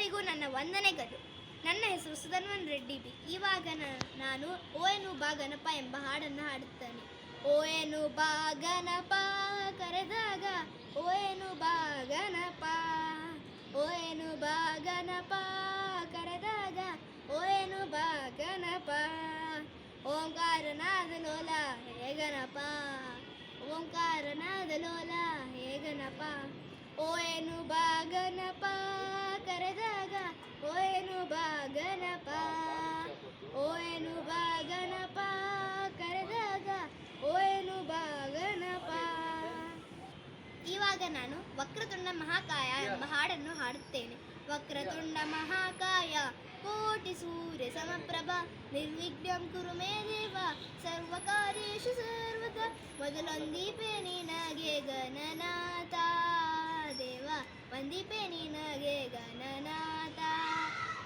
ಎಲ್ಲರಿಗೂ ನನ್ನ ವಂದನೆಗಳು. ನನ್ನ ಹೆಸರು ಸುಧನ್ವನ್ ರೆಡ್ಡಿ ಬಿ. ಇವಾಗ ನಾನು ಓ ಏನು ಬಾ ಗಣಪ ಎಂಬ ಹಾಡನ್ನು ಹಾಡುತ್ತೇನೆ. ಓ ಏನು ಬಾ ಗಣಪ ಕರೆದಾಗ, ಓ ಏನು ಬಾ ಗಣಪ, ಓ ಏನು ಬಾ ಗಣಪ ಕರೆದಾಗ, ಓ ಏನು ಬಾ ಗಣಪ. ಓಂಕಾರನಾದ ಲೋಲ ಹೇ ಗಣಪ, ಓಂಕಾರನಾದ ಲೋಲ ಹೇ ಗಣಪ. ಓ ಏನು ಬಾ ಗಣಪ ಕರೆದಾಗ, ಓ ಏನು ಬಾ ಗಣಪ, ಓ ಏನು ಬಾ ಗಣಪ ಕರೆದಾಗ, ಓ ಏನು ಬಾ ಗಣಪ. ಇವಾಗ ನಾನು ವಕ್ರತುಂಡ ಮಹಾಕಾಯ ಎಂಬ ಹಾಡನ್ನು ಹಾಡುತ್ತೇನೆ. ವಕ್ರತುಂಡ ಮಹಾಕಾಯ ಕೋಟಿ ಸೂರ್ಯ ಸಮಪ್ರಭ ನಿರ್ವಿಘ್ನಂ ಕುರು ಮೇ ದೇವ ಸರ್ವಕಾರ್ಯೇಷು ಸರ್ವದಾ. ಮೊದಲೊಂದೀಪೆ ನಿನಗೆ ಗಣನಾಥ ದೇವ, ವಂದಿಪೆ ನಿನಗೆ ಗಣನಾಥ.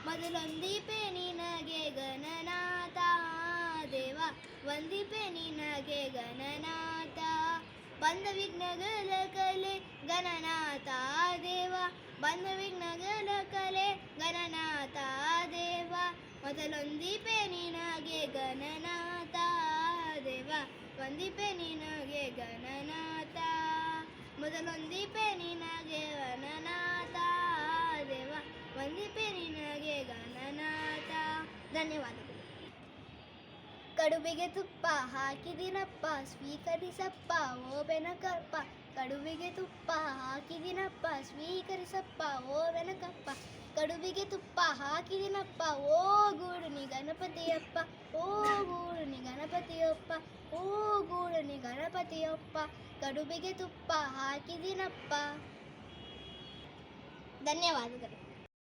ಮೊದಲೊಂದೀಪೆ ನಿನಗೆ ಗಣನಾಥ ದೇವ, ವಂದಿಪೆ ನಿನಗೆ ಗಣನಾಥ. ಬಂದ ವಿಘ್ನಗಳ ಕಲೆ ಗಣನಾಥ ದೇವ, ಬಂದ ವಿಘ್ನಗಳ ಕಲೆ ಗಣನಾಥ ದೇವ. ಮೊದಲೊಂದೀಪೆ ನಿನಗೆ ಗಣನಾಥ ದೇವ, ವಂದಿಪೆ ನಿನಗೆ ಗಣನಾಥ. ಮೊದಲೊಂದೀಪೆ ನಿನಗೆ ಗಣನಾಥ ದೇವ, ವಂದಿಪೆ ನಿನಗೆ ಗಣನಾಥ. ಧನ್ಯವಾದಗಳು. ಕಡುಬಿಗೆ ತುಪ್ಪ ಹಾಕಿದಿನಪ್ಪ ಸ್ವೀಕರಿಸಪ್ಪ ಓ ಬೆನಕಪ್ಪ. ಕಡುಬಿಗೆ ತುಪ್ಪ ಹಾಕಿದಿನಪ್ಪ ಸ್ವೀಕರಿಸಪ್ಪ ಓ ಬೆನಕಪ್ಪ. ಕಡುಬಿಗೆ ತುಪ್ಪ ಹಾಕಿದಿನಪ್ಪ ಓ ಗೂಡುನಿ ಗಣಪತಿಯಪ್ಪ, ಓ ಗೂಡುನಿ ಗಣಪತಿಯಪ್ಪ, ಓ ಗೂಡುನಿ ಗಣಪತಿಯಪ್ಪ. ಕಡುಬಿಗೆ ತುಪ್ಪ ಹಾಕಿದಿನಪ್ಪ. ಧನ್ಯವಾದಗಳು.